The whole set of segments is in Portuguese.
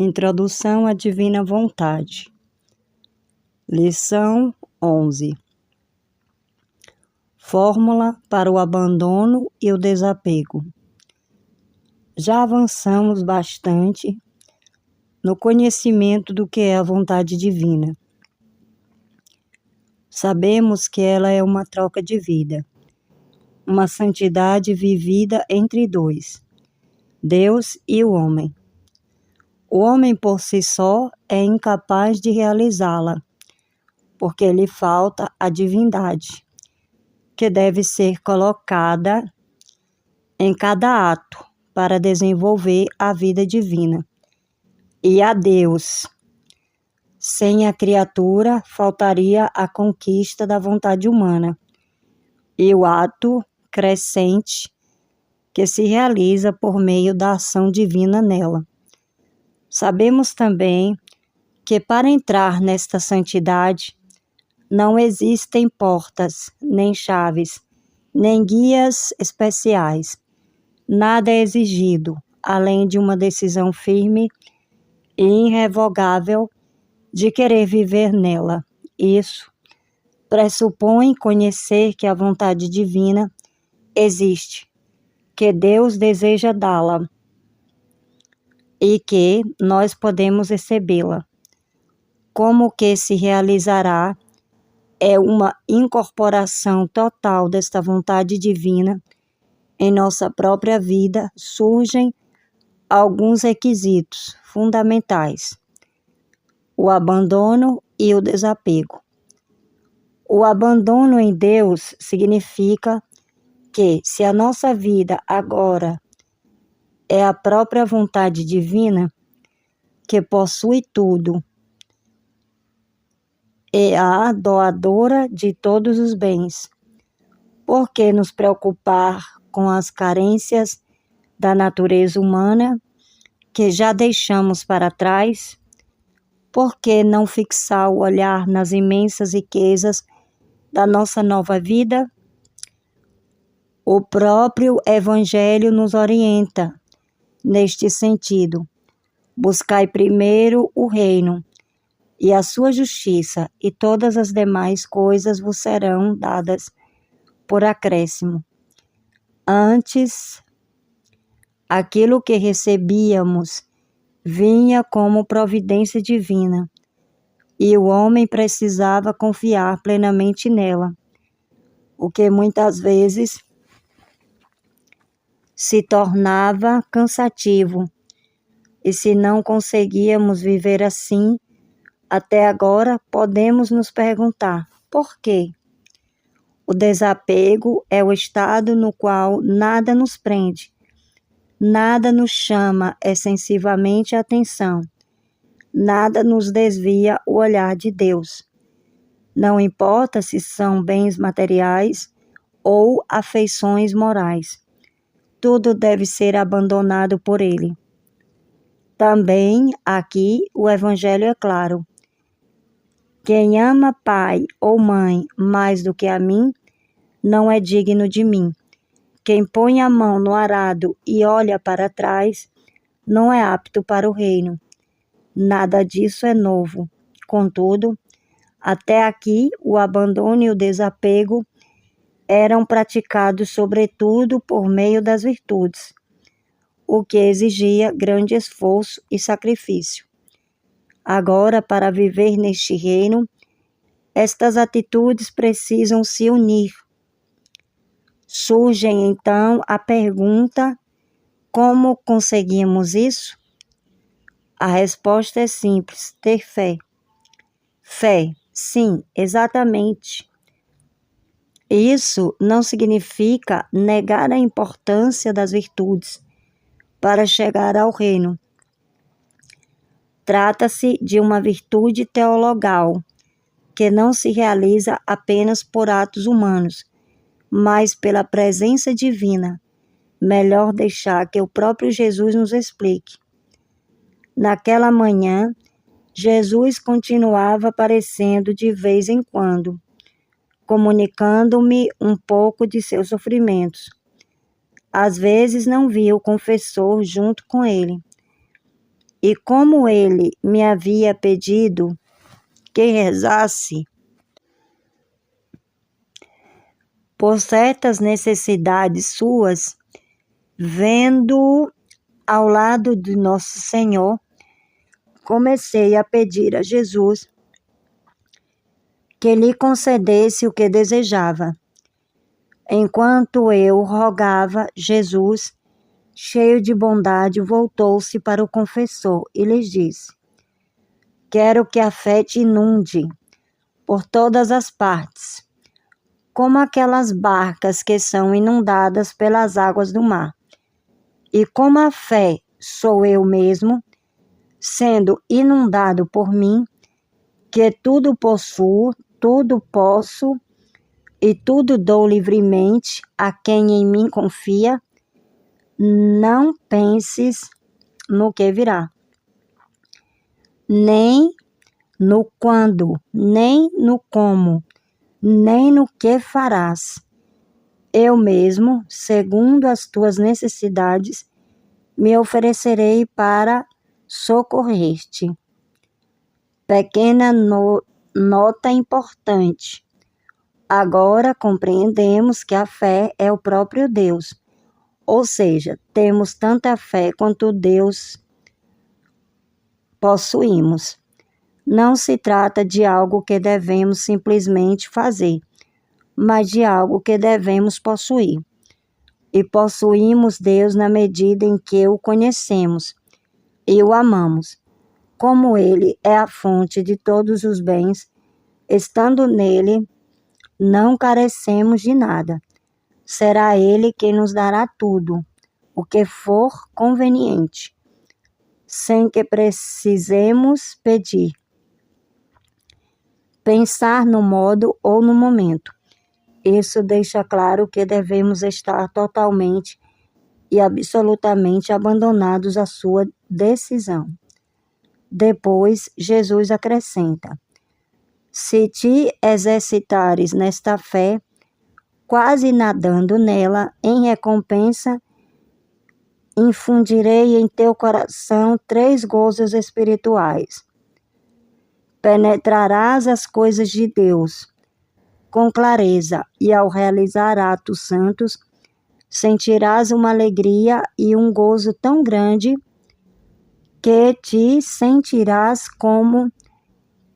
Introdução à Divina Vontade. Lição 11. Fórmula para o abandono e o desapego. Já avançamos bastante no conhecimento do que é a vontade divina. Sabemos que ela é uma troca de vida, uma santidade vivida entre dois, Deus e o homem. O homem por si só é incapaz de realizá-la, porque lhe falta a divindade, que deve ser colocada em cada ato para desenvolver a vida divina. E a Deus. Sem a criatura, faltaria a conquista da vontade humana e o ato crescente que se realiza por meio da ação divina nela. Sabemos também que para entrar nesta santidade não existem portas, nem chaves, nem guias especiais. Nada é exigido, além de uma decisão firme e irrevogável de querer viver nela. Isso pressupõe conhecer que a vontade divina existe, que Deus deseja dá-la e que nós podemos recebê-la. Como que se realizará é uma incorporação total desta vontade divina em nossa própria vida. Surgem alguns requisitos fundamentais: o abandono e o desapego. O abandono em Deus significa que, se a nossa vida agora é a própria vontade divina, que possui tudo, é a doadora de todos os bens, por que nos preocupar com as carências da natureza humana que já deixamos para trás? Por que não fixar o olhar nas imensas riquezas da nossa nova vida? O próprio Evangelho nos orienta neste sentido. Buscai primeiro o reino e a sua justiça, e todas as demais coisas vos serão dadas por acréscimo. Antes, aquilo que recebíamos vinha como providência divina, e o homem precisava confiar plenamente nela, o que muitas vezes se tornava cansativo. E se não conseguíamos viver assim até agora, podemos nos perguntar: por quê? O desapego é o estado no qual nada nos prende, nada nos chama excessivamente a atenção, nada nos desvia o olhar de Deus. Não importa se são bens materiais ou afeições morais, tudo deve ser abandonado por Ele. Também aqui o Evangelho é claro: quem ama pai ou mãe mais do que a mim, não é digno de mim. Quem põe a mão no arado e olha para trás, não é apto para o reino. Nada disso é novo. Contudo, até aqui o abandono e o desapego eram praticados sobretudo por meio das virtudes, o que exigia grande esforço e sacrifício. Agora, para viver neste reino, estas atitudes precisam se unir. Surge então a pergunta: como conseguimos isso? A resposta é simples: ter fé. Fé, sim, exatamente. Isso não significa negar a importância das virtudes para chegar ao reino. Trata-se de uma virtude teologal, que não se realiza apenas por atos humanos, mas pela presença divina. Melhor deixar que o próprio Jesus nos explique. Naquela manhã, Jesus continuava aparecendo de vez em quando, comunicando-me um pouco de seus sofrimentos. Às vezes não via o confessor junto com ele, E como ele me havia pedido que rezasse por certas necessidades suas, vendo ao lado de Nosso Senhor, comecei a pedir a Jesus que lhe concedesse o que desejava. Enquanto eu rogava, Jesus, cheio de bondade, voltou-se para o confessor e lhes disse: quero que a fé te inunde por todas as partes, como aquelas barcas que são inundadas pelas águas do mar. E como a fé sou eu mesmo, sendo inundado por mim, que tudo possuo, tudo posso e tudo dou livremente a quem em mim confia, não penses no que virá, nem no quando, nem no como, nem no que farás. Eu mesmo, segundo as tuas necessidades, me oferecerei para socorrer-te. Pequena nota importante. Agora compreendemos que a fé é o próprio Deus, ou seja, temos tanta fé quanto Deus possuímos. Não se trata de algo que devemos simplesmente fazer, mas de algo que devemos possuir. E possuímos Deus na medida em que o conhecemos e o amamos. Como Ele é a fonte de todos os bens, estando nele, não carecemos de nada. Será Ele quem nos dará tudo, o que for conveniente, sem que precisemos pedir, pensar no modo ou no momento. Isso deixa claro que devemos estar totalmente e absolutamente abandonados à sua decisão. Depois, Jesus acrescenta: se te exercitares nesta fé, quase nadando nela, em recompensa, infundirei em teu coração 3 gozos espirituais. Penetrarás as coisas de Deus com clareza e, ao realizar atos santos, sentirás uma alegria e um gozo tão grande que te sentirás como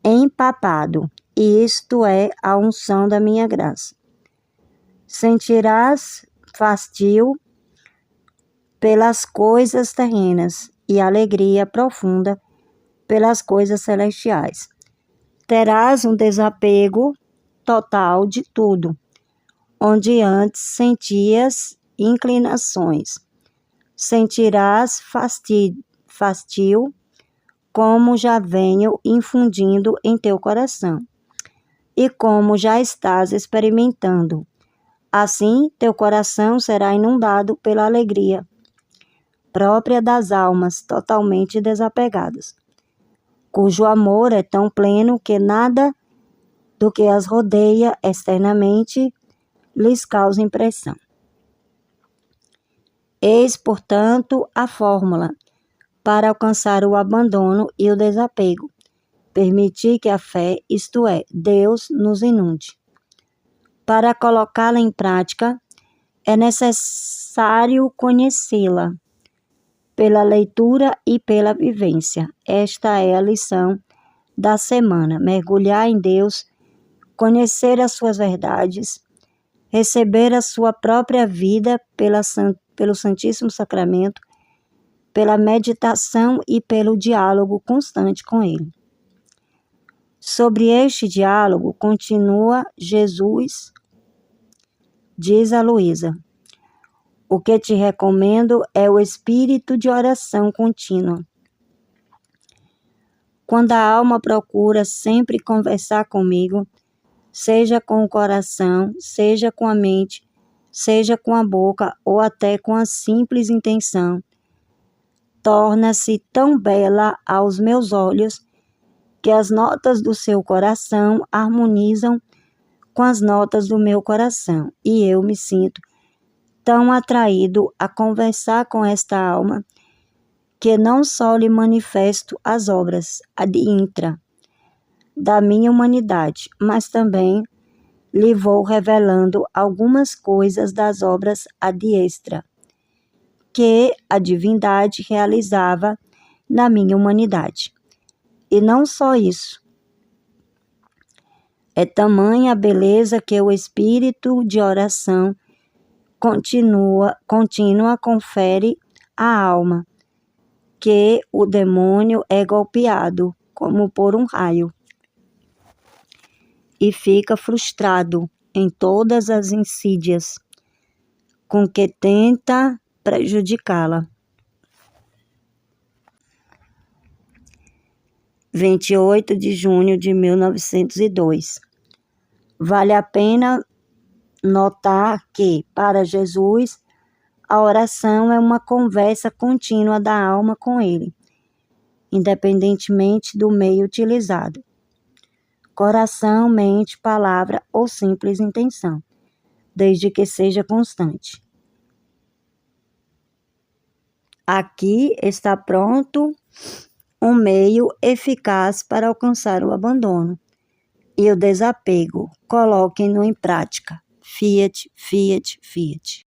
empapado, e isto é a unção da minha graça. Sentirás fastio pelas coisas terrenas e alegria profunda pelas coisas celestiais. Terás um desapego total de tudo, onde antes sentias inclinações. Sentirás fastio, como já venho infundindo em teu coração, e como já estás experimentando. Assim, teu coração será inundado pela alegria própria das almas totalmente desapegadas, cujo amor é tão pleno que nada do que as rodeia externamente lhes causa impressão. Eis, portanto, a fórmula para alcançar o abandono e o desapego. Permitir que a fé, isto é, Deus, nos inunde. Para colocá-la em prática, é necessário conhecê-la pela leitura e pela vivência. Esta é a lição da semana. Mergulhar em Deus, conhecer as suas verdades, receber a sua própria vida pelo Santíssimo Sacramento, pela meditação e pelo diálogo constante com Ele. Sobre este diálogo, continua Jesus, diz a Luísa: o que te recomendo é o espírito de oração contínua. Quando a alma procura sempre conversar comigo, seja com o coração, seja com a mente, seja com a boca ou até com a simples intenção, torna-se tão bela aos meus olhos que as notas do seu coração harmonizam com as notas do meu coração, e eu me sinto tão atraído a conversar com esta alma que não só lhe manifesto as obras ad intra da minha humanidade, mas também lhe vou revelando algumas coisas das obras ad extra, que a divindade realizava na minha humanidade. E não só isso, é tamanha a beleza que o espírito de oração contínua confere à alma, que o demônio é golpeado como por um raio e fica frustrado em todas as insídias com que tenta prejudicá-la. 28 de junho de 1902. Vale a pena notar que, para Jesus, a oração é uma conversa contínua da alma com Ele, independentemente do meio utilizado. Coração, mente, palavra ou simples intenção, desde que seja constante. Aqui está pronto um meio eficaz para alcançar o abandono e o desapego. Coloquem-no em prática. Fiat, Fiat, Fiat.